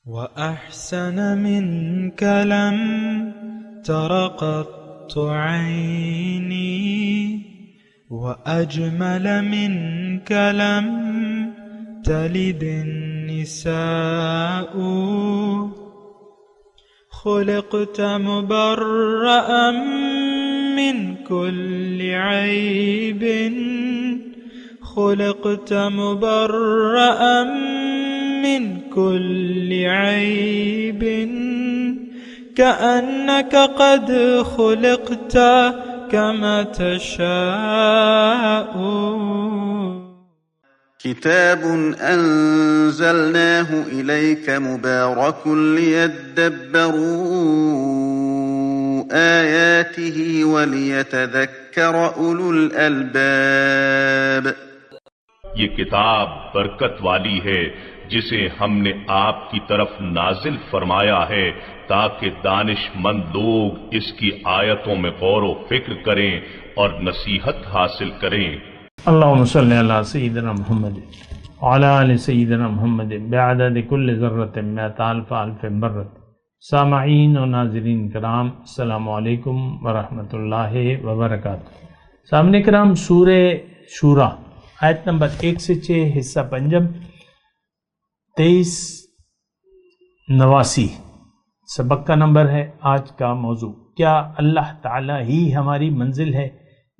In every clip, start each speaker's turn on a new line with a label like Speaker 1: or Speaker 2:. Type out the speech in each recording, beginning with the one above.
Speaker 1: وأحسن منك لم تر قط عيني وأجمل منك لم تلد النساء خلقت مبرأ من كل عيب خلقت مبرأ من كل عيب كأنك قد خلقت كما تشاء.
Speaker 2: كتاب أنزلناه إليك مبارك ليدبروا آياته وليتذكر أولو الألباب.
Speaker 3: یہ کتاب برکت والی ہے جسے ہم نے آپ کی طرف نازل فرمایا ہے تاکہ دانش مند لوگ اس کی آیتوں میں غور و فکر کریں اور نصیحت حاصل کریں.
Speaker 4: اللہم صلی علی سیدنا محمد وعلی آل سیدنا محمد بعدد کل ذرۃ مئۃ الف الف مرۃ. سامعین و ناظرین کرام، السلام علیکم ورحمۃ اللہ وبرکاتہ. سامعین کرام، سورہ شورا آیت نمبر 1 سے 6 حصہ پنجم 2389 سبق کا نمبر ہے. آج کا موضوع کیا اللہ تعالیٰ ہی ہماری منزل ہے؟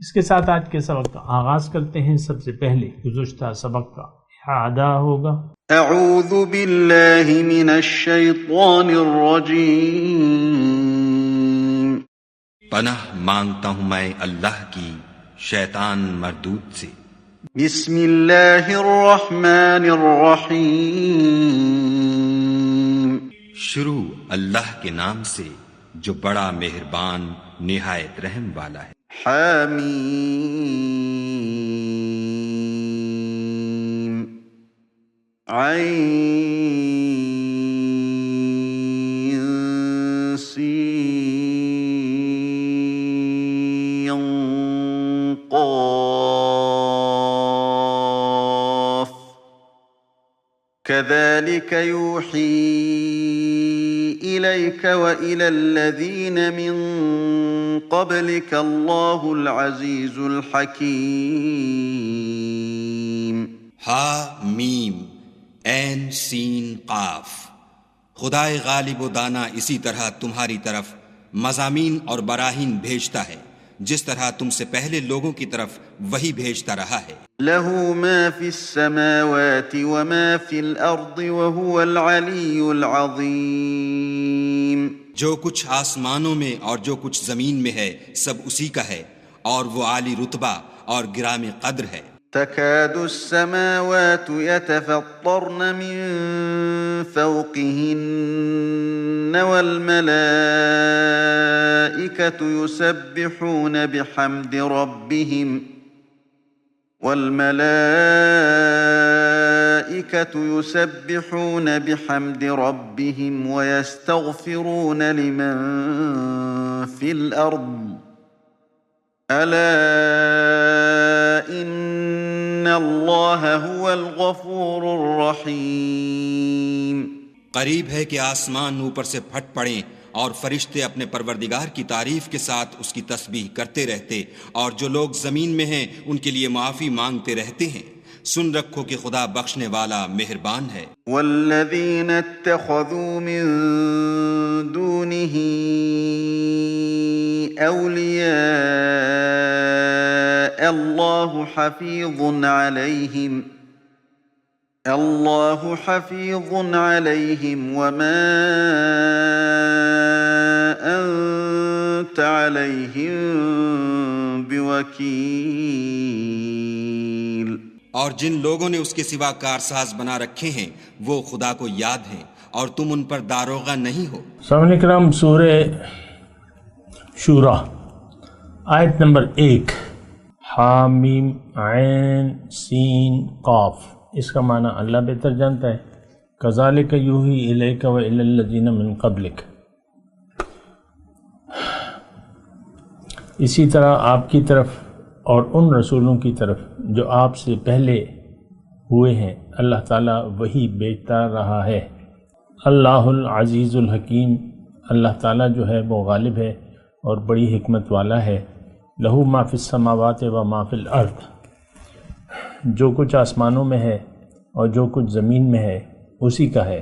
Speaker 4: اس کے ساتھ آج کے سبق کا آغاز کرتے ہیں. سب سے پہلے گزشتہ سبق کا اعادہ ہوگا.
Speaker 2: اعوذ باللہ من الشیطان الرجیم.
Speaker 5: پناہ مانگتا ہوں میں اللہ کی شیطان مردود سے.
Speaker 2: بسم اللہ الرحمن الرحیم.
Speaker 5: شروع اللہ کے نام سے جو بڑا مہربان نہایت رحم والا ہے. حامیم عین سین قاف كذلك يوحي إليك وإلى الذين من قبلك الله العزيز الحكيم. ہا میم عین سین قاف. خدائے غالب و دانا اسی طرح تمہاری طرف مضامین اور براہین بھیجتا ہے جس طرح تم سے پہلے لوگوں کی طرف وہی بھیجتا رہا ہے.
Speaker 2: له ما في السماوات وما في الأرض وهو العلي العظيم.
Speaker 5: جو کچھ آسمانوں میں اور جو کچھ زمین میں ہے سب اسی کا ہے اور وہ عالی رتبہ اور گرامی قدر ہے.
Speaker 2: تكاد السماوات يتفطرن من فوقهن والملائكة يسبحون بحمد ربهم ويستغفرون لمن في الأرض ألا إن الله هو الغفور الرحيم.
Speaker 5: قریب ہے کہ آسمان اوپر سے پھٹ پڑیں اور فرشتے اپنے پروردگار کی تعریف کے ساتھ اس کی تسبیح کرتے رہتے اور جو لوگ زمین میں ہیں ان کے لیے معافی مانگتے رہتے ہیں. سن رکھو کہ خدا بخشنے والا مہربان ہے.
Speaker 2: والذین اتخذوا من دونه اولیاء اللہ حفیظ علیہم وما انت علیہم بوکیل.
Speaker 5: اور جن لوگوں نے اس کے سوا کارساز بنا رکھے ہیں وہ خدا کو یاد ہیں اور تم ان پر داروغہ نہیں ہو.
Speaker 4: سامعین کرام، سورہ شورا آیت نمبر 1 حامیم عین سین قاف. اس کا معنی اللہ بہتر جانتا ہے. کذالک یوحی الیک و الی الذین من قبلک. اسی طرح آپ کی طرف اور ان رسولوں کی طرف جو آپ سے پہلے ہوئے ہیں اللہ تعالیٰ وہی بھیجتا رہا ہے. اللہ العزیز الحکیم، اللہ تعالیٰ جو ہے وہ غالب ہے اور بڑی حکمت والا ہے۔ لہو ما فی السماوات و ما فی الارض، جو کچھ آسمانوں میں ہے اور جو کچھ زمین میں ہے اسی کا ہے۔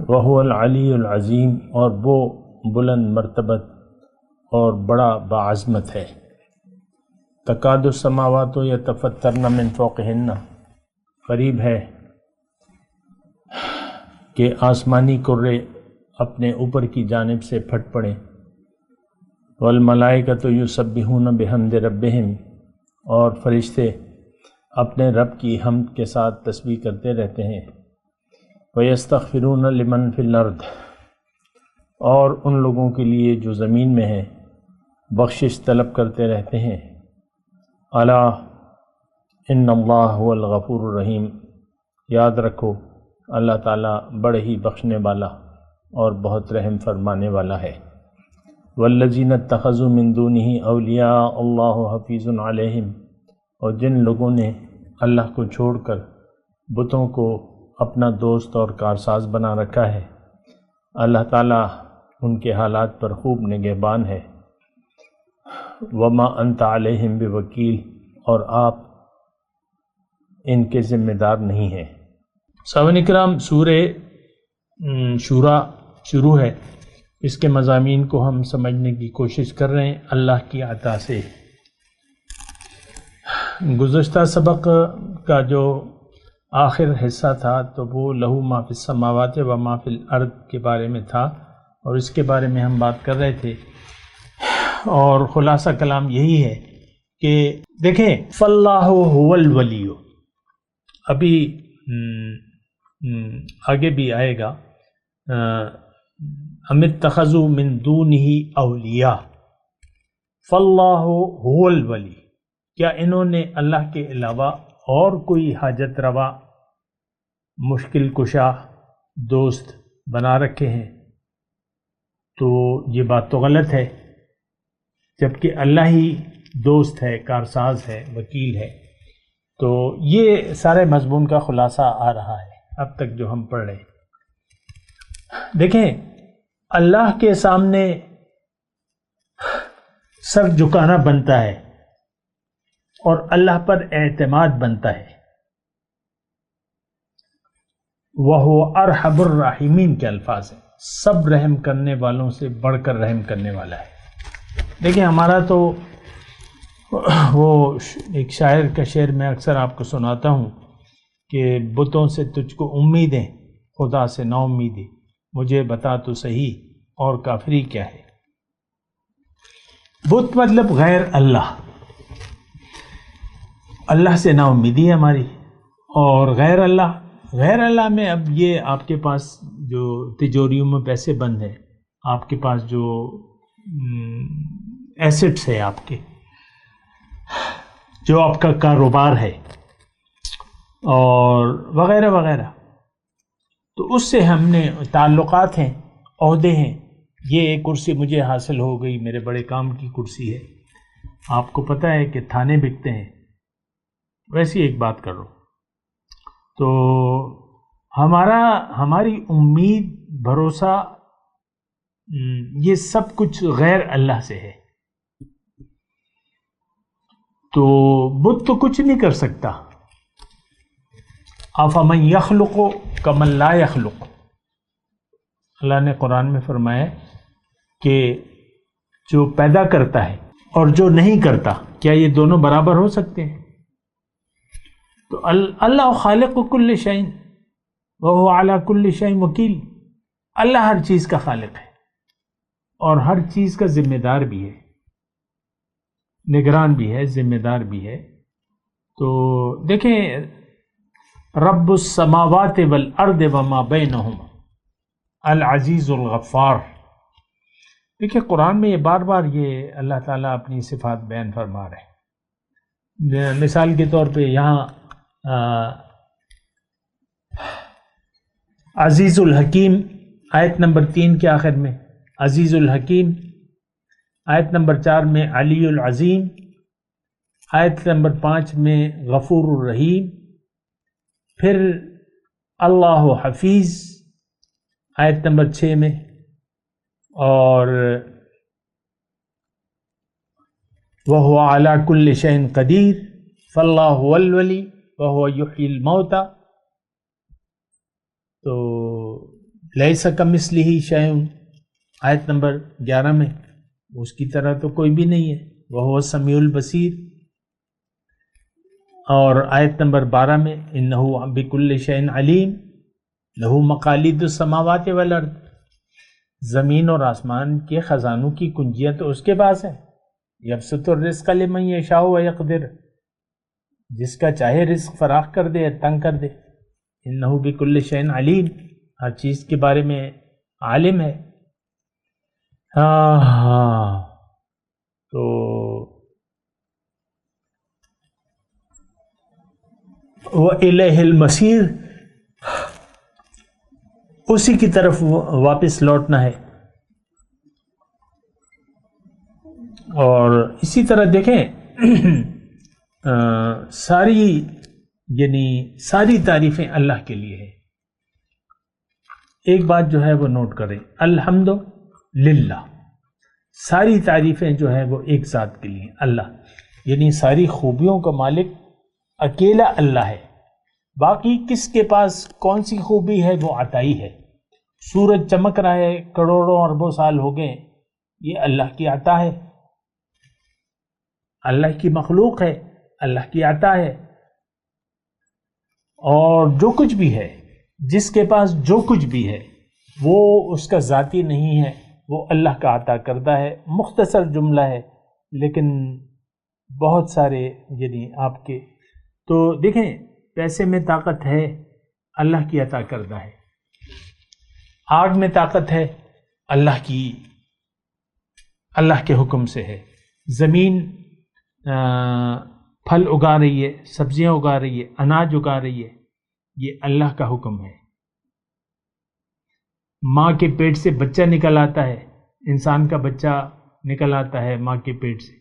Speaker 4: وہو العلی العظیم، اور وہ بلند مرتبت اور بڑا باعظمت ہے۔ تکاد السماوات یتفطرن من فوقہن، قریب ہے کہ آسمانی کرے اپنے اوپر کی جانب سے پھٹ پڑیں۔ والملائکۃ یسبحون بحمد ربہم، اور فرشتے اپنے رب کی حمد کے ساتھ تسبیح کرتے رہتے ہیں۔ وَيَسْتَغْفِرُونَ لِمَنْ فِي الْأَرْضِ، اور ان لوگوں کے لیے جو زمین میں ہیں بخشش طلب کرتے رہتے ہیں۔ الا ان اللہ هو الغفور الرحیم، یاد رکھو اللہ تعالیٰ بڑے ہی بخشنے والا اور بہت رحم فرمانے والا ہے۔ والذین اتخذوا من دونہ اولیاء اللہ حفیظ علیہم، اور جن لوگوں نے اللہ کو چھوڑ کر بتوں کو اپنا دوست اور کارساز بنا رکھا ہے، اللہ تعالیٰ ان کے حالات پر خوب نگہبان ہے۔ وما انت علیہم بوکیل، اور آپ ان کے ذمہ دار نہیں ہیں۔ سامعین اکرام، سورہ شورا شروع ہے، اس کے مضامین کو ہم سمجھنے کی کوشش کر رہے ہیں اللہ کی عطا سے۔ گزشتہ سبق کا جو آخر حصہ تھا تو وہ لہو ما فی السماوات و ما فی الارض کے بارے میں تھا، اور اس کے بارے میں ہم بات کر رہے تھے، اور خلاصہ کلام یہی ہے کہ دیکھیں فاللہ هو الولی، ابھی آگے بھی آئے گا، ام اتخذوا من دونہ اولیاء فاللہ هو الولی، کیا انہوں نے اللہ کے علاوہ اور کوئی حاجت روا مشکل کشا دوست بنا رکھے ہیں؟ تو یہ بات تو غلط ہے، جبکہ اللہ ہی دوست ہے، کارساز ہے، وکیل ہے۔ تو یہ سارے مضمون کا خلاصہ آ رہا ہے اب تک جو ہم پڑھ رہے ہیں۔ دیکھیں اللہ کے سامنے سر جھکانا بنتا ہے اور اللہ پر اعتماد بنتا ہے۔ وَهُوَ أَرْحَمُ الرَّاحِمِينَ کے الفاظ ہیں، سب رحم کرنے والوں سے بڑھ کر رحم کرنے والا ہے۔ دیکھیں ہمارا تو وہ ایک شاعر کا شعر میں اکثر آپ کو سناتا ہوں کہ بتوں سے تجھ کو امیدیں، خدا سے نا امیدی، مجھے بتا تو صحیح اور کافری کیا ہے۔ بت مطلب غیر اللہ، اللہ سے نا امیدی ہے ہماری، اور غیر اللہ میں اب یہ آپ کے پاس جو تجوریوں میں پیسے بند ہیں، آپ کے پاس جو ایسٹس ہے، آپ کے جو آپ کا کاروبار ہے اور وغیرہ وغیرہ، تو اس سے ہم نے تعلقات ہیں، عہدے ہیں، یہ کرسی مجھے حاصل ہو گئی، میرے بڑے کام کی کرسی ہے۔ آپ کو پتہ ہے کہ تھانے بکتے ہیں، ویسی ایک بات کرو تو ہماری امید، بھروسہ، یہ سب کچھ غیر اللہ سے ہے۔ تو بت تو کچھ نہیں کر سکتا۔ افمن یخلق کمن لا یخلق، اللہ نے قرآن میں فرمایا کہ جو پیدا کرتا ہے اور جو نہیں کرتا، کیا یہ دونوں برابر ہو سکتے ہیں؟ تو اللہ خالق کل شیء وہو علی کل شیء وکیل، اللہ ہر چیز کا خالق ہے اور ہر چیز کا ذمہ دار بھی ہے، نگران بھی ہے، ذمہ دار بھی ہے۔ تو دیکھیں رب السماوات والارض وما بینہما العزیز الغفار، دیکھیں قرآن میں یہ بار بار یہ اللہ تعالیٰ اپنی صفات بیان فرما رہے ہیں۔ مثال کے طور پہ یہاں عزیز الحکیم آیت نمبر 3 کے آخر میں عزیز الحکیم، آیت نمبر 4 میں علی العظیم، آیت نمبر 5 میں غفور الرحیم، پھر اللہ حفیظ، آیت نمبر 6 میں، اور وَهُوَ عَلَى كُلِّ شَيْءٍ قَدِيرٌ فَاللَّهُ هُوَ الْوَلِيُّ وَهُوَ يُحْيِي الْمَوْتَى، تو لَيْسَ كَمِثْلِهِ شَيْءٌ آیت نمبر 11 میں، اس کی طرح تو کوئی بھی نہیں ہے، وَهُوَ السَّمِيعُ الْبَصِيرُ، اور آیت نمبر 12 میں إِنَّهُ بِكُلِّ شَيْءٍ عَلِيمٌ لَهُ مَقَالِيدُ السَّمَاوَاتِ وَالْأَرْضِ، زمین اور آسمان کے خزانوں کی کنجیاں تو اس کے پاس ہیں، یبسط الرزق لمن یشاء ویقدر، جس کا چاہے رزق فراخ کر دے، تنگ کر دے، انہ بکل شیء علیم، ہر چیز کے بارے میں عالم ہے۔ تو وَإِلَيْهِ الْمَصِيرُ، اسی کی طرف واپس لوٹنا ہے۔ اور اسی طرح دیکھیں ساری تعریفیں اللہ کے لیے ہیں۔ ایک بات جو ہے وہ نوٹ کریں، الحمد للہ، ساری تعریفیں جو ہے وہ ایک ذات کے لیے، اللہ، یعنی ساری خوبیوں کا مالک اکیلا اللہ ہے۔ باقی کس کے پاس کون سی خوبی ہے وہ عطائی ہے۔ سورج چمک رہا ہے، کروڑوں اربوں سال ہو گئے، یہ اللہ کی عطا ہے، اللہ کی مخلوق ہے، اللہ کی عطا ہے۔ اور جو کچھ بھی ہے، جس کے پاس جو کچھ بھی ہے، وہ اس کا ذاتی نہیں ہے، وہ اللہ کا عطا کردہ ہے۔ مختصر جملہ ہے لیکن بہت سارے یعنی آپ کے، تو دیکھیں پیسے میں طاقت ہے، اللہ کی عطا کردہ ہے۔ آگ میں طاقت ہے، اللہ کے حکم سے ہے۔ زمین پھل اگا رہی ہے، سبزیاں اگا رہی ہے، اناج اگا رہی ہے، یہ اللہ کا حکم ہے۔ ماں کے پیٹ سے بچہ نکل آتا ہے، انسان کا بچہ نکل آتا ہے ماں کے پیٹ سے،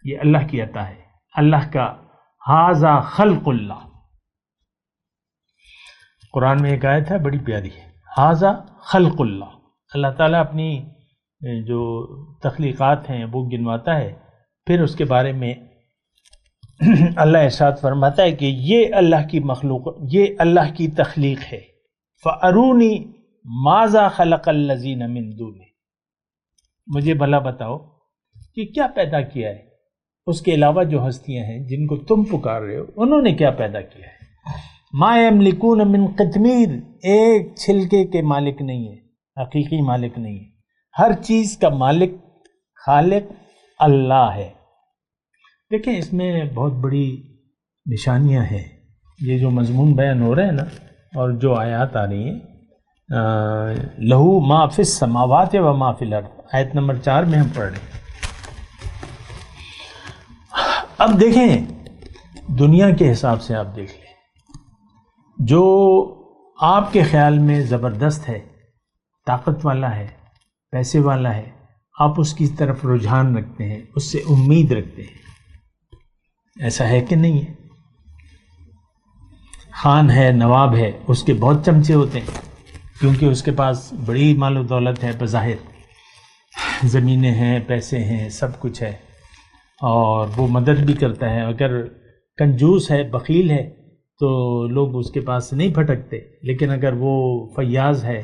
Speaker 4: یہ اللہ کی عطا ہے، اللہ کا ھذا خلق اللہ۔ قرآن میں ایک آیت ہے بڑی پیاری ہے، ھذا خلق اللہ۔ اللہ تعالیٰ اپنی جو تخلیقات ہیں وہ گنواتا ہے، پھر اس کے بارے میں اللہ ارشاد فرماتا ہے کہ یہ اللہ کی مخلوق، یہ اللہ کی تخلیق ہے۔ فَأَرُونِي مَاذَا خَلَقَ الَّذِينَ مِن دُونِهِ، مجھے بھلا بتاؤ کہ کیا پیدا کیا ہے اس کے علاوہ جو ہستیاں ہیں جن کو تم پکار رہے ہو، انہوں نے کیا پیدا کیا ہے۔ مَا يَمْلِكُونَ مِن قِطْمِيرٍ، ایک چھلکے کے مالک نہیں ہے، حقیقی مالک نہیں ہے، ہر چیز کا مالک خالق اللہ ہے۔ دیکھیں اس میں بہت بڑی نشانیاں ہیں، یہ جو مضمون بیان ہو رہے ہیں نا، اور جو آیات آ رہی ہیں، لہو ما فی السماوات و ما فی الارض، آیت نمبر 4 میں ہم پڑھ رہے ہیں۔ اب دیکھیں دنیا کے حساب سے آپ دیکھ لیں، جو آپ کے خیال میں زبردست ہے، طاقت والا ہے، پیسے والا ہے، آپ اس کی طرف رجحان رکھتے ہیں، اس سے امید رکھتے ہیں، ایسا ہے کہ نہیں ہے؟ خان ہے، نواب ہے، اس کے بہت چمچے ہوتے ہیں کیونکہ اس کے پاس بڑی مال و دولت ہے، بظاہر زمینیں ہیں، پیسے ہیں، سب کچھ ہے، اور وہ مدد بھی کرتا ہے۔ اگر کنجوس ہے، بخیل ہے، تو لوگ اس کے پاس نہیں پھٹکتے، لیکن اگر وہ فیاض ہے،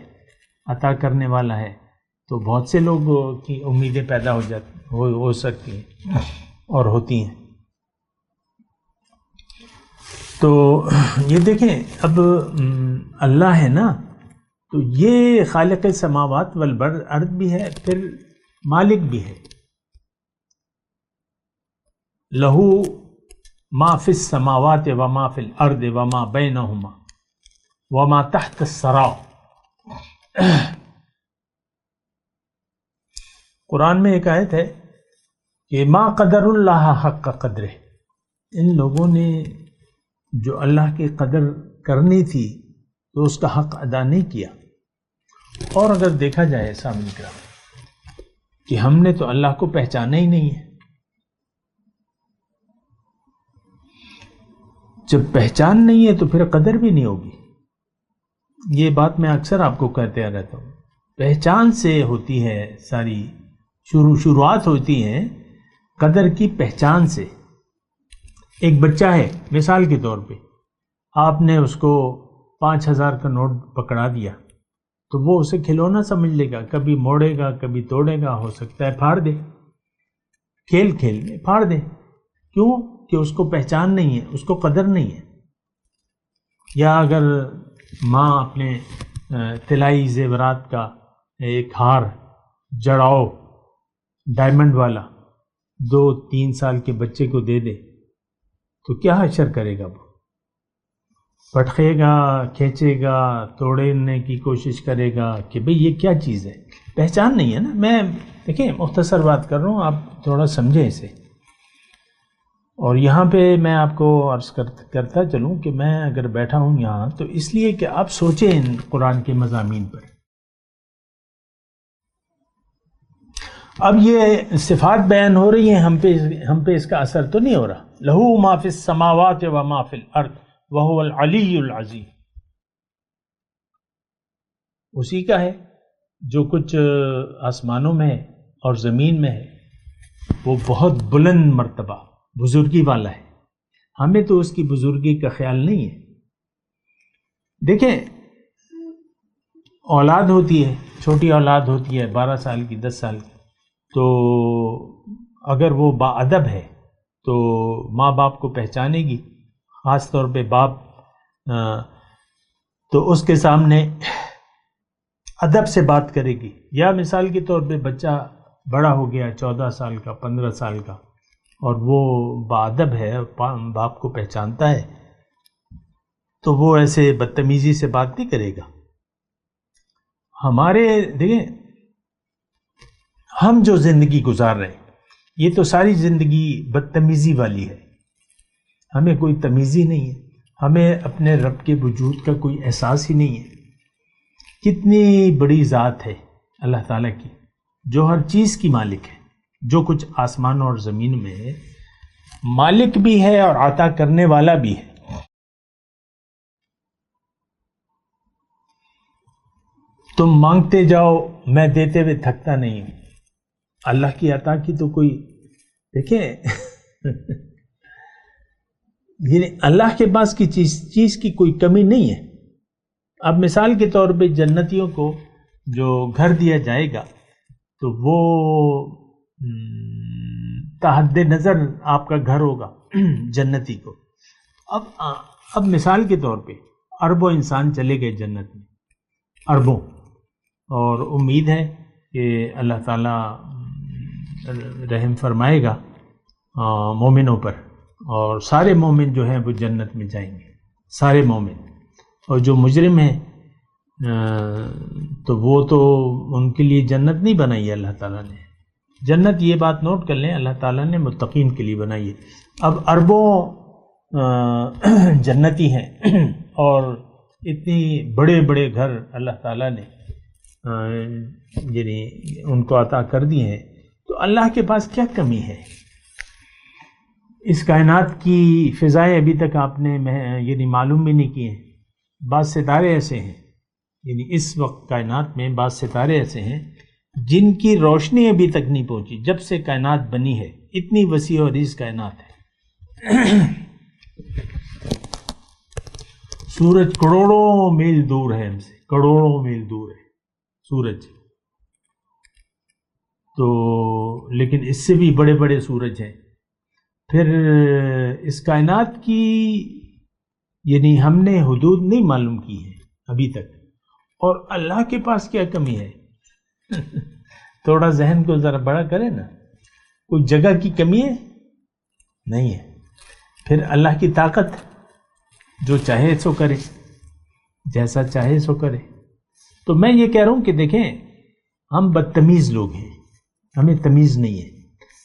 Speaker 4: عطا کرنے والا ہے، تو بہت سے لوگ کی امیدیں پیدا ہو سکتی ہیں اور ہوتی ہیں۔ تو یہ دیکھیں اب اللہ ہے نا، تو یہ خالق سماوات والارض بھی ہے، پھر مالک بھی ہے۔ لہو ما فی السماوات وما فی الارض وما بینہما وما تحت الثری۔ قرآن میں ایک آیت ہے کہ ما قدر اللہ حق قدرہ، ان لوگوں نے جو اللہ کی قدر کرنی تھی تو اس کا حق ادا نہیں کیا۔ اور اگر دیکھا جائے سامنے کرام کہ ہم نے تو اللہ کو پہچانا ہی نہیں ہے، جب پہچان نہیں ہے تو پھر قدر بھی نہیں ہوگی۔ یہ بات میں اکثر آپ کو کہتے رہتا ہوں پہچان سے ہوتی ہے، ساری شروعات ہوتی ہیں قدر کی پہچان سے۔ ایک بچہ ہے، مثال کے طور پہ آپ نے اس کو 5000 کا نوٹ پکڑا دیا تو وہ اسے کھلونا سمجھ لے گا، کبھی موڑے گا کبھی توڑے گا، ہو سکتا ہے پھاڑ دے، کھیل کھیل میں پھاڑ دے۔ کیوں؟ کہ اس کو پہچان نہیں ہے، اس کو قدر نہیں ہے۔ یا اگر ماں اپنے طلائی زیورات کا ایک ہار جڑاؤ ڈائمنڈ والا 2-3 سال کے بچے کو دے دے تو کیا حشر کرے گا؟ وہ پٹخے گا، کھینچے گا، توڑنے کی کوشش کرے گا کہ بھئی یہ کیا چیز ہے، پہچان نہیں ہے نا۔ میں دیکھیں مختصر بات کر رہا ہوں، آپ تھوڑا سمجھیں اسے۔ اور یہاں پہ میں آپ کو عرض کرتا چلوں کہ میں اگر بیٹھا ہوں یہاں تو اس لیے کہ آپ سوچیں ان قرآن کے مضامین پر۔ اب یہ صفات بیان ہو رہی ہیں، ہم پہ اس کا اثر تو نہیں ہو رہا۔ لہو ما فی السماوات و ما فی الارض وہو العلی العظیم، اسی کا ہے جو کچھ آسمانوں میں ہے اور زمین میں ہے، وہ بہت بلند مرتبہ بزرگی والا ہے۔ ہمیں تو اس کی بزرگی کا خیال نہیں ہے۔ دیکھیں اولاد ہوتی ہے، چھوٹی اولاد ہوتی ہے 12 سال کی 10 سال کی، تو اگر وہ با ادب ہے تو ماں باپ کو پہچانے گی، خاص طور پہ باپ، تو اس کے سامنے ادب سے بات کرے گی۔ یا مثال کے طور پہ بچہ بڑا ہو گیا 14 سال کا 15 سال کا اور وہ با ادب ہے، باپ کو پہچانتا ہے، تو وہ ایسے بدتمیزی سے بات نہیں کرے گا۔ ہمارے دیکھیں ہم جو زندگی گزار رہے ہیں یہ تو ساری زندگی بدتمیزی والی ہے، ہمیں کوئی تمیز ہی نہیں ہے، ہمیں اپنے رب کے وجود کا کوئی احساس ہی نہیں ہے۔ کتنی بڑی ذات ہے اللہ تعالیٰ کی، جو ہر چیز کی مالک ہے، جو کچھ آسمان اور زمین میں ہے، مالک بھی ہے اور عطا کرنے والا بھی ہے۔ تم مانگتے جاؤ میں دیتے ہوئے تھکتا نہیں ہوں۔ اللہ کی عطا کی تو کوئی دیکھیں یعنی اللہ کے پاس کی چیز کی کوئی کمی نہیں ہے۔ اب مثال کے طور پہ جنتیوں کو جو گھر دیا جائے گا تو وہ تحد نظر آپ کا گھر ہوگا جنتی کو۔ اب مثال کے طور پہ اربوں انسان چلے گئے جنت میں، اربوں، اور امید ہے کہ اللہ تعالیٰ رحم فرمائے گا مومنوں پر، اور سارے مومن جو ہیں وہ جنت میں جائیں گے، سارے مومن۔ اور جو مجرم ہیں تو وہ تو ان کے لیے جنت نہیں بنائی ہے اللہ تعالیٰ نے۔ جنت، یہ بات نوٹ کر لیں، اللہ تعالیٰ نے متقین کے لیے بنائی ہے۔ اب اربوں جنتی ہیں اور اتنی بڑے بڑے گھر اللہ تعالیٰ نے یعنی ان کو عطا کر دی ہیں، تو اللہ کے پاس کیا کمی ہے؟ اس کائنات کی فضائیں ابھی تک آپ نے یعنی معلوم بھی نہیں کی ہیں۔ بعض ستارے ایسے ہیں، یعنی اس وقت کائنات میں بعض ستارے ایسے ہیں جن کی روشنی ابھی تک نہیں پہنچی جب سے کائنات بنی ہے۔ اتنی وسیع اور عریض کائنات ہے۔ سورج کروڑوں میل دور ہے ہم سے، کروڑوں میل دور ہے سورج، تو لیکن اس سے بھی بڑے بڑے سورج ہیں۔ پھر اس کائنات کی یعنی ہم نے حدود نہیں معلوم کی ہیں ابھی تک، اور اللہ کے پاس کیا کمی ہے؟ تھوڑا ذہن کو ذرا بڑا کرے نا، کوئی جگہ کی کمی ہے؟ نہیں ہے۔ پھر اللہ کی طاقت، جو چاہے سو کرے، جیسا چاہے سو کرے۔ تو میں یہ کہہ رہا ہوں کہ دیکھیں ہم بدتمیز لوگ ہیں، ہمیں تمیز نہیں ہے۔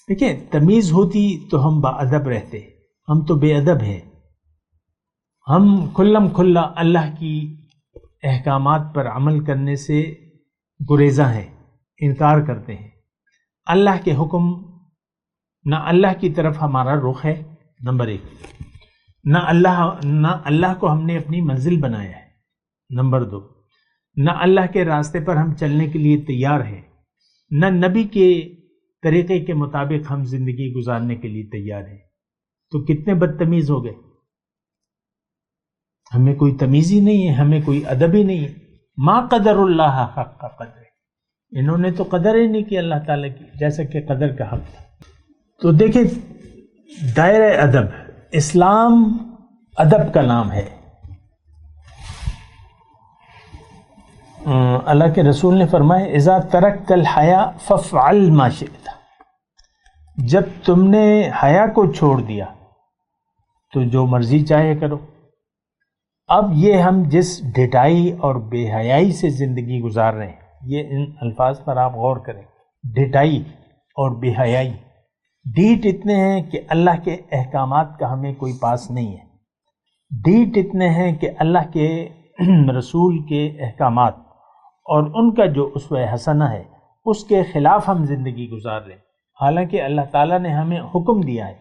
Speaker 4: دیکھیں تمیز ہوتی تو ہم با ادب رہتے، ہم تو بے ادب ہیں۔ ہم کھلم کھلا اللہ کی احکامات پر عمل کرنے سے گریزاں ہیں، انکار کرتے ہیں۔ اللہ کے حکم، نہ اللہ کی طرف ہمارا رخ ہے، نمبر 1، نہ اللہ کو ہم نے اپنی منزل بنایا ہے، نمبر 2۔ نہ اللہ کے راستے پر ہم چلنے کے لیے تیار ہیں، نہ نبی کے طریقے کے مطابق ہم زندگی گزارنے کے لیے تیار ہیں، تو کتنے بدتمیز ہو گئے. ہمیں کوئی تمیز ہی نہیں ہے، ہمیں کوئی ادب ہی نہیں ہے. ما قدر اللہ حق کا قدر، انہوں نے تو قدر ہی نہیں کی اللہ تعالیٰ کی جیسا کہ قدر کا حق تھا. تو دیکھیں دائرہ ادب، اسلام ادب کا نام ہے. اللہ کے رسول نے فرمایا اذا ترکت الحیا فافعل ما شئت، جب تم نے حیا کو چھوڑ دیا تو جو مرضی چاہے کرو. اب یہ ہم جس ڈھٹائی اور بے حیائی سے زندگی گزار رہے ہیں، یہ ان الفاظ پر آپ غور کریں، ڈھٹائی اور بے حیائی. ڈیٹ اتنے ہیں کہ اللہ کے احکامات کا ہمیں کوئی پاس نہیں ہے، ڈیٹ اتنے ہیں کہ اللہ کے رسول کے احکامات اور ان کا جو اسوہ حسنہ ہے اس کے خلاف ہم زندگی گزار رہے ہیں. حالانکہ اللہ تعالیٰ نے ہمیں حکم دیا ہے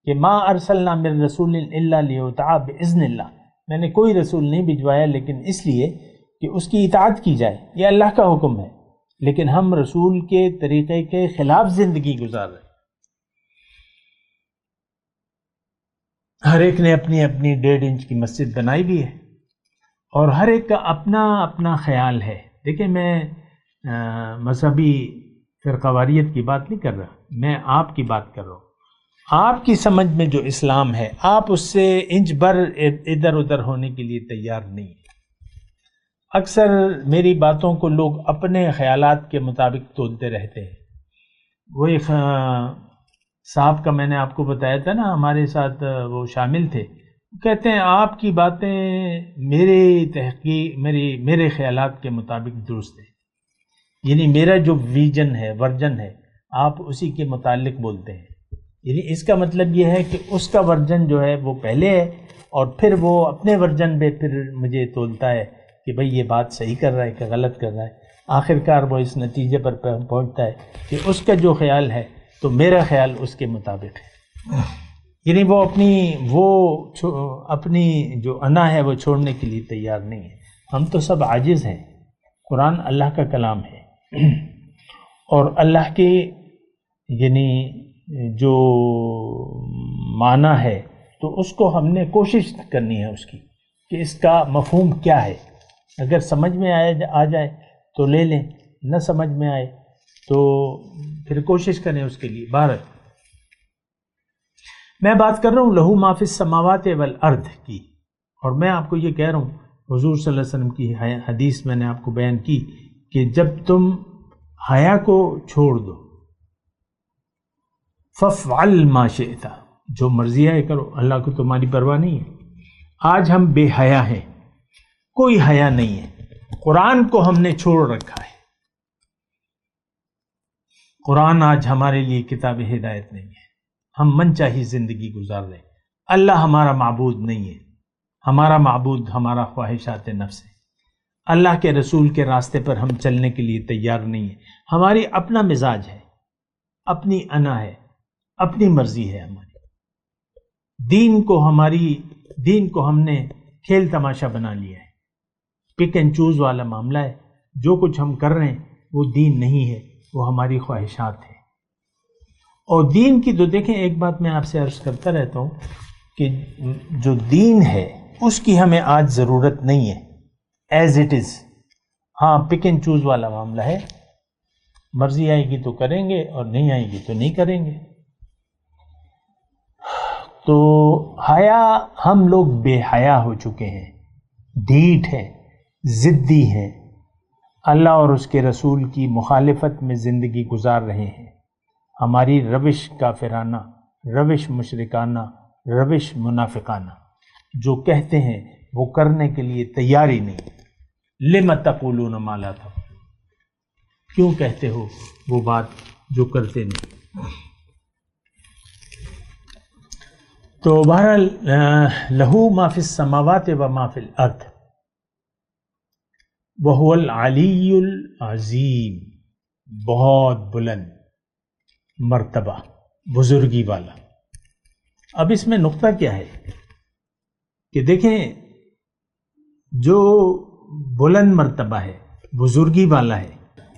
Speaker 4: کہ ما ارسلنا من رسول الا لیطاع باذن اللہ، میں نے کوئی رسول نہیں بھجوایا لیکن اس لیے کہ اس کی اطاعت کی جائے، یہ اللہ کا حکم ہے. لیکن ہم رسول کے طریقے کے خلاف زندگی گزار رہے ہیں. ہر ایک نے اپنی اپنی 1.5 انچ کی مسجد بنائی بھی ہے اور ہر ایک کا اپنا اپنا خیال ہے. دیکھیں میں مذہبی فرقہ واریت کی بات نہیں کر رہا، میں آپ کی بات کر رہا ہوں. آپ کی سمجھ میں جو اسلام ہے آپ اس سے انچ بھر ادھر ادھر ہونے کے لیے تیار نہیں ہیں. اکثر میری باتوں کو لوگ اپنے خیالات کے مطابق تولتے رہتے ہیں. وہی صاحب کا میں نے آپ کو بتایا تھا نا، ہمارے ساتھ وہ شامل تھے، کہتے ہیں آپ کی باتیں میرے خیالات کے مطابق درست ہیں. یعنی میرا جو ویژن ہے، ورژن ہے، آپ اسی کے متعلق بولتے ہیں. یعنی اس کا مطلب یہ ہے کہ اس کا ورژن جو ہے وہ پہلے ہے اور پھر وہ اپنے ورژن پہ پھر مجھے تولتا ہے کہ بھئی یہ بات صحیح کر رہا ہے کہ غلط کر رہا ہے. آخرکار وہ اس نتیجے پر پہنچتا ہے کہ اس کا جو خیال ہے تو میرا خیال اس کے مطابق ہے. یعنی وہ اپنی جو انا ہے وہ چھوڑنے کے لیے تیار نہیں ہے. ہم تو سب عاجز ہیں. قرآن اللہ کا کلام ہے اور اللہ کے یعنی جو معنی ہے تو اس کو ہم نے کوشش کرنی ہے اس کی کہ اس کا مفہوم کیا ہے. اگر سمجھ میں آ جائے تو لے لیں، نہ سمجھ میں آئے تو پھر کوشش کریں اس کے لیے. بہرحال میں بات کر رہا ہوں لہو ما فی السماوات والارض کی، اور میں آپ کو یہ کہہ رہا ہوں حضور صلی اللہ علیہ وسلم کی حدیث میں نے آپ کو بیان کی کہ جب تم حیا کو چھوڑ دو فافعل ما شئت، جو مرضی ہے کرو، اللہ کو تمہاری پرواہ نہیں ہے. آج ہم بے حیا ہیں، کوئی حیا نہیں ہے. قرآن کو ہم نے چھوڑ رکھا ہے. قرآن آج ہمارے لیے کتاب ہدایت نہیں ہے. ہم من چاہی زندگی گزار رہے ہیں. اللہ ہمارا معبود نہیں ہے. ہمارا معبود ہمارا خواہشات نفس ہے. اللہ کے رسول کے راستے پر ہم چلنے کے لیے تیار نہیں ہیں. ہماری اپنا مزاج ہے، اپنی انا ہے، اپنی مرضی ہے ہماری. دین کو ہم نے کھیل تماشا بنا لیا ہے. پک اینڈ چوز والا معاملہ ہے. جو کچھ ہم کر رہے ہیں وہ دین نہیں ہے، وہ ہماری خواہشات ہیں. اور دین کی تو دیکھیں، ایک بات میں آپ سے عرض کرتا رہتا ہوں کہ جو دین ہے اس کی ہمیں آج ضرورت نہیں ہے ایز اٹ از. ہاں پک اینڈ چوز والا معاملہ ہے، مرضی آئے گی تو کریں گے اور نہیں آئے گی تو نہیں کریں گے. تو حیا، ہم لوگ بے حیا ہو چکے ہیں، ڈھیٹ ہیں، ضدی ہیں، اللہ اور اس کے رسول کی مخالفت میں زندگی گزار رہے ہیں. ہماری روش کافرانہ، روش مشرکانہ، روش منافقانہ، جو کہتے ہیں وہ کرنے کے لیے تیار ہی نہیں. لم تقولون ما لا تفعلون، کیوں کہتے ہو وہ بات جو کرتے نہیں. تو بہرحال لہو ما فی السماوات و ما فی الارض وہو العلی العظیم، بہت بلند مرتبہ، بزرگی والا. اب اس میں نقطہ کیا ہے کہ دیکھیں جو بلند مرتبہ ہے، بزرگی والا ہے.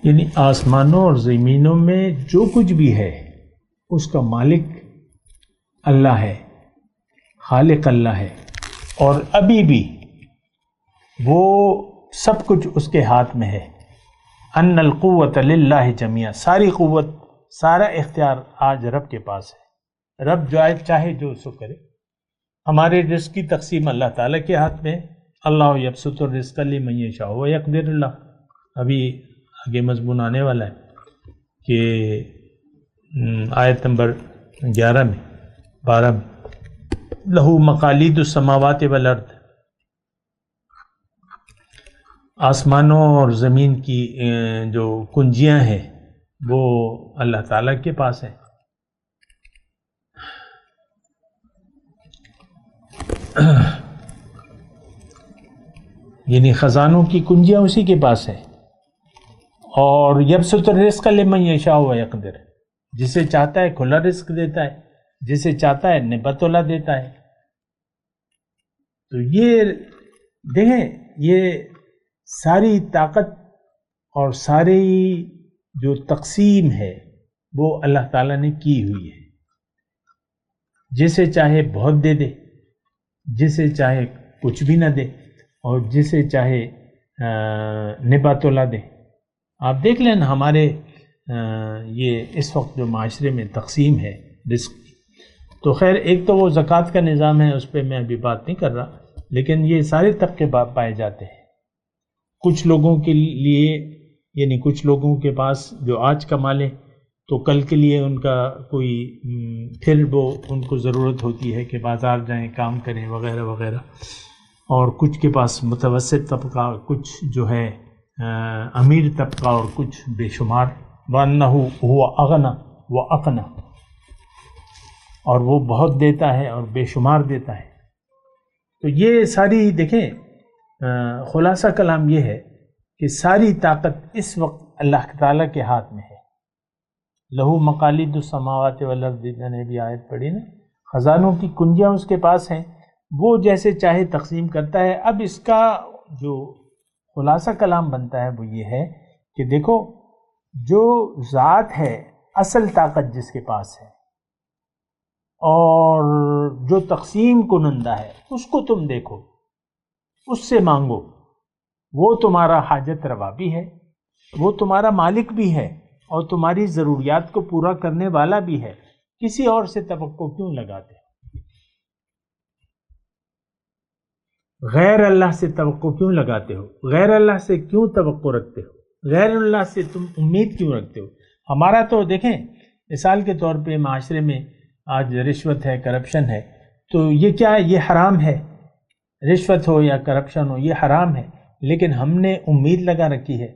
Speaker 4: یعنی آسمانوں اور زمینوں میں جو کچھ بھی ہے اس کا مالک اللہ ہے، خالق اللہ ہے، اور ابھی بھی وہ سب کچھ اس کے ہاتھ میں ہے. ان القوت للہ جمیعا، ساری قوت، سارا اختیار آج رب کے پاس ہے. رب جو چاہے جو سو کرے. ہمارے رزق کی تقسیم اللہ تعالیٰ کے ہاتھ میں ہے. اللہ یبسط الرزق لمن یشاء ویقدر اللہ. ابھی آگے مضمون آنے والا ہے کہ آیت نمبر 11 میں 12 میں لہو مقالید السماوات والارض، آسمانوں اور زمین کی جو کنجیاں ہیں وہ اللہ تعالیٰ کے پاس ہیں. یعنی خزانوں کی کنجیاں اسی کے پاس ہیں. اور یبسط الرزق لمن یشاء ویقدر، جسے چاہتا ہے کھلا رزق دیتا ہے، جسے چاہتا ہے نبت اللہ دیتا ہے. تو یہ دیکھیں، یہ ساری طاقت اور ساری جو تقسیم ہے وہ اللہ تعالیٰ نے کی ہوئی ہے. جسے چاہے بہت دے دے، جسے چاہے کچھ بھی نہ دے، اور جسے چاہے نبات اللہ دے. آپ دیکھ لیں ہمارے یہ اس وقت جو معاشرے میں تقسیم ہے رزق کی، تو خیر ایک تو وہ زکوٰۃ کا نظام ہے، اس پہ میں ابھی بات نہیں کر رہا، لیکن یہ سارے طبقے پائے جاتے ہیں. کچھ لوگوں کے لیے، یعنی کچھ لوگوں کے پاس جو آج کمالے تو کل کے لیے ان کا کوئی پھر وہ ان کو ضرورت ہوتی ہے کہ بازار جائیں، کام کریں وغیرہ وغیرہ. اور کچھ کے پاس متوسط طبقہ، کچھ جو ہے امیر طبقہ، اور کچھ بے شمار. وَأَنَّهُ هُوَ أَغْنَى وَأَقْنَى، اور وہ بہت دیتا ہے اور بے شمار دیتا ہے. تو یہ ساری دیکھیں، خلاصہ کلام یہ ہے کہ ساری طاقت اس وقت اللہ تعالیٰ کے ہاتھ میں ہے. لہو مقالید السماوات والارض، نے بھی آیت پڑھی نا، خزانوں کی کنجیاں اس کے پاس ہیں، وہ جیسے چاہے تقسیم کرتا ہے. اب اس کا جو خلاصہ کلام بنتا ہے وہ یہ ہے کہ دیکھو، جو ذات ہے، اصل طاقت جس کے پاس ہے، اور جو تقسیم کنندہ ہے، اس کو تم دیکھو، اس سے مانگو. وہ تمہارا حاجت روا بھی ہے، وہ تمہارا مالک بھی ہے، اور تمہاری ضروریات کو پورا کرنے والا بھی ہے. کسی اور سے توقع کیوں لگاتے ہو؟ غیر اللہ سے توقع کیوں لگاتے ہو؟ غیر اللہ سے کیوں توقع رکھتے ہو؟ غیر اللہ سے تم امید کیوں رکھتے ہو؟ ہمارا تو دیکھیں، مثال کے طور پہ معاشرے میں آج رشوت ہے، کرپشن ہے، تو یہ کیا ہے؟ یہ حرام ہے. رشوت ہو یا کرپشن ہو، یہ حرام ہے. لیکن ہم نے امید لگا رکھی ہے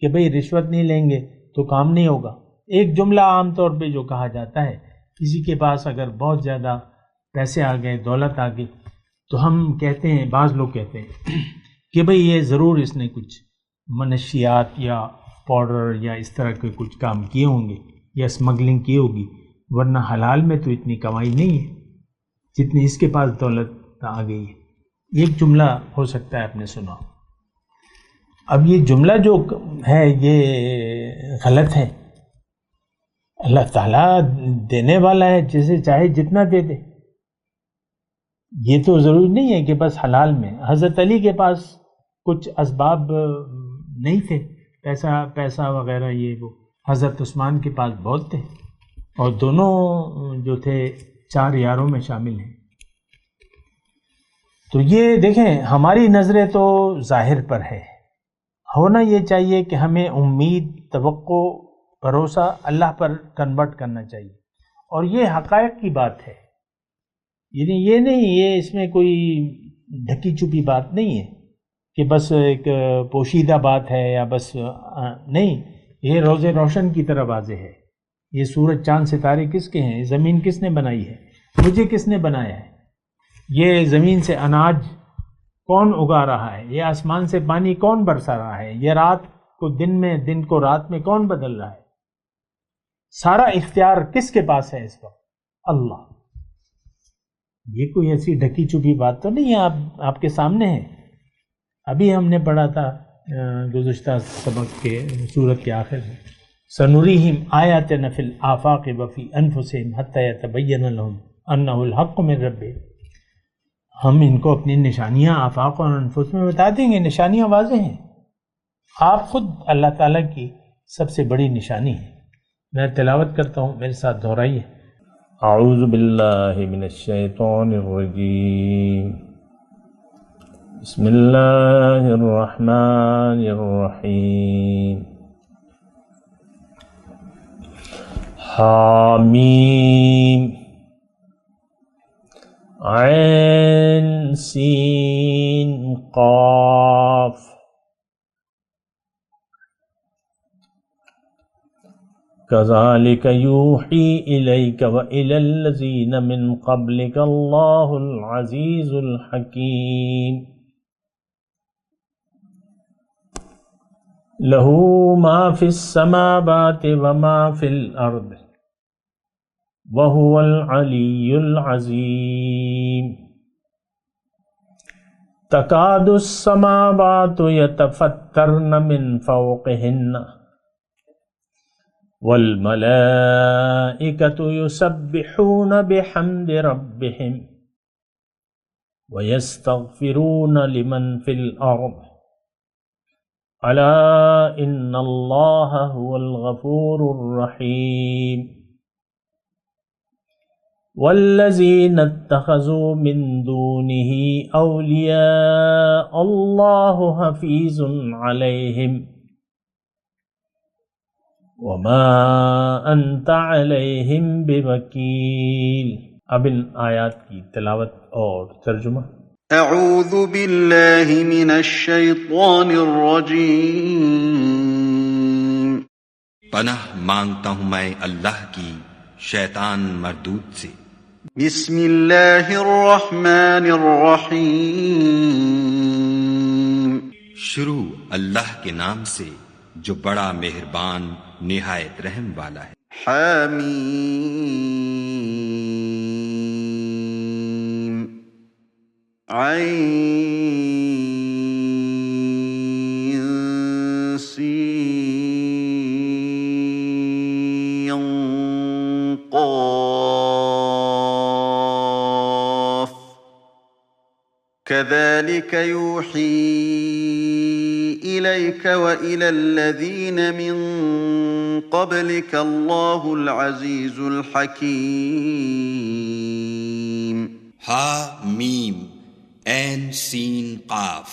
Speaker 4: کہ بھئی رشوت نہیں لیں گے تو کام نہیں ہوگا. ایک جملہ عام طور پہ جو کہا جاتا ہے، کسی کے پاس اگر بہت زیادہ پیسے آ گئے، دولت آ گئی، تو ہم کہتے ہیں، بعض لوگ کہتے ہیں کہ بھئی یہ ضرور اس نے کچھ منشیات یا پاؤڈر یا اس طرح کے کچھ کام کیے ہوں گے، یا اسمگلنگ کی ہوگی، ورنہ حلال میں تو اتنی کمائی نہیں ہے جتنی اس کے پاس دولت آ گئی ہے. ایک جملہ ہو سکتا ہے آپ نے سنا. اب یہ جملہ جو ہے یہ غلط ہے. اللہ تعالیٰ دینے والا ہے، جسے چاہے جتنا دے دے. یہ تو ضروری نہیں ہے کہ بس حلال میں. حضرت علی کے پاس کچھ اسباب نہیں تھے، پیسہ وغیرہ، یہ وہ. حضرت عثمان کے پاس بہت تھے، اور دونوں جو تھے 4 یاروں میں شامل ہیں. تو یہ دیکھیں، ہماری نظریں تو ظاہر پر ہے. ہونا یہ چاہیے کہ ہمیں امید، توقع، بھروسہ اللہ پر کنورٹ کرنا چاہیے. اور یہ حقائق کی بات ہے، یعنی یہ نہیں، یہ اس میں کوئی ڈھکی چھپی بات نہیں ہے کہ بس ایک پوشیدہ بات ہے یا بس نہیں. یہ روز روشن کی طرح واضح ہے. یہ سورج، چاند، ستارے کس کے ہیں؟ زمین کس نے بنائی ہے؟ مجھے کس نے بنایا ہے؟ یہ زمین سے اناج کون اگا رہا ہے؟ یہ آسمان سے پانی کون برسا رہا ہے؟ یہ رات کو دن میں، دن کو رات میں کون بدل رہا ہے؟ سارا اختیار کس کے پاس ہے اس وقت؟ اللہ. یہ کوئی ایسی ڈھکی چھپی بات تو نہیں ہے، آپ کے سامنے ہے. ابھی ہم نے پڑھا تھا گزشتہ سبق کے سورت کے آخر میں، سنریہم آیاتنا فی الآفاق وفی انفسہم حتی یتبین لہم انہ الحق من ربہم، ہم ان کو اپنی نشانیاں آفاق اور انفس میں بتا دیں گے، نشانیاں واضح ہیں، آپ خود اللہ تعالیٰ کی سب سے بڑی نشانی ہے۔ میں تلاوت کرتا ہوں، میرے ساتھ دہرائیے۔ اعوذ باللہ من الشیطان الرجیم، بسم اللہ الرحمن الرحیم، حامیم عین سین قاف، كذلك يوحي إليك وإلى الذين من قبلك الله العزيز الحكيم، له ما في السماوات وما في الأرض وهو العلي العظيم، تكاد السماوات يتفطرن من فوقهن والملائكة يسبحون بحمد ربهم ويستغفرون لمن في الأرض ألا إن الله هو الغفور الرحيم، والذين اتخذوا من دونه أولياء الله حفيظ عليهم وما انت علیہم بوکیل۔ اب ان آیات کی تلاوت اور ترجمہ۔
Speaker 2: اعوذ باللہ من الشیطان الرجیم،
Speaker 5: پناہ مانگتا ہوں میں اللہ کی شیطان مردود سے۔
Speaker 2: بسم اللہ الرحمن الرحیم،
Speaker 5: شروع اللہ کے نام سے جو بڑا مہربان نہایت رحم والا ہے۔
Speaker 2: حامیم عین سین قاف، كذلك يوحي إليك وإلى الذين من قبلك الله العزيز الحكيم۔
Speaker 5: ہا میم عین سین قاف،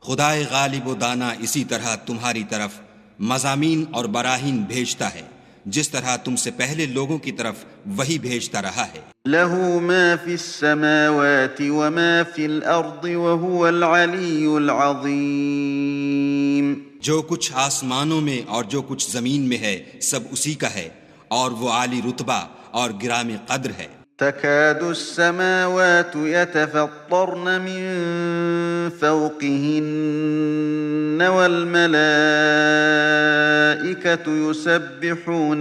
Speaker 5: خدائے غالب و دانا اسی طرح تمہاری طرف مضامین اور براہین بھیجتا ہے جس طرح تم سے پہلے لوگوں کی طرف وہی بھیجتا رہا ہے۔
Speaker 2: له ما في السماوات وما في الأرض وهو العلي العظيم،
Speaker 5: جو کچھ آسمانوں میں اور جو کچھ زمین میں ہے سب اسی کا ہے، اور وہ عالی رتبہ اور گرامی قدر ہے۔
Speaker 2: تكاد السماوات يتفطرن من فوقهن والملائكة يسبحون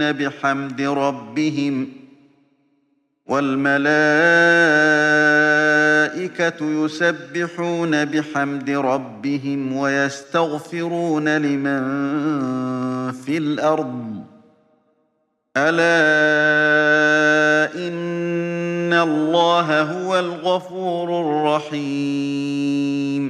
Speaker 2: بحمد ربهم ويستغفرون لمن في الأرض ألا إن الله هو الغفور الرحيم۔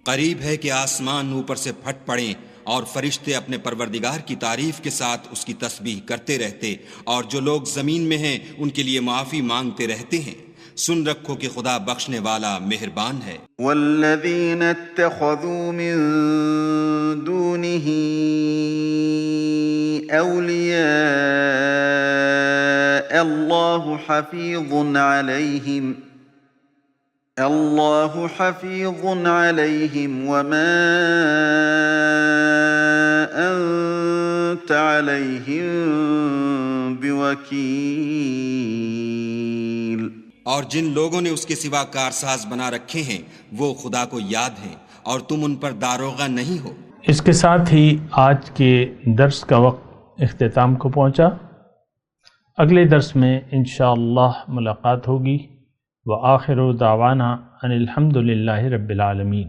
Speaker 5: قریب ہے کہ آسمان اوپر سے پھٹ پڑیں اور فرشتے اپنے پروردگار کی تعریف کے ساتھ اس کی تسبیح کرتے رہتے، اور جو لوگ زمین میں ہیں ان کے لیے معافی مانگتے رہتے ہیں۔ سن رکھو کہ خدا بخشنے والا مہربان ہے۔
Speaker 2: والذین اتخذوا من دونه اولیاء اللہ حفیظ علیہم وما انت علیہم بوکیل۔
Speaker 5: اور جن لوگوں نے اس کے سوا کارساز بنا رکھے ہیں وہ خدا کو یاد ہیں اور تم ان پر داروغہ نہیں ہو۔
Speaker 4: اس کے ساتھ ہی آج کے درس کا وقت اختتام کو پہنچا۔ اگلے درس میں انشاءاللہ ملاقات ہوگی۔ وآخر دعوانا ان الحمد للہ رب العالمین۔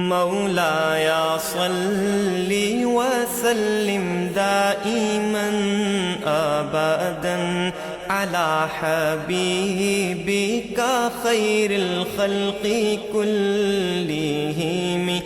Speaker 6: مولاي صل وسلم دائما ابدا على حبيبك خير الخلق كلهم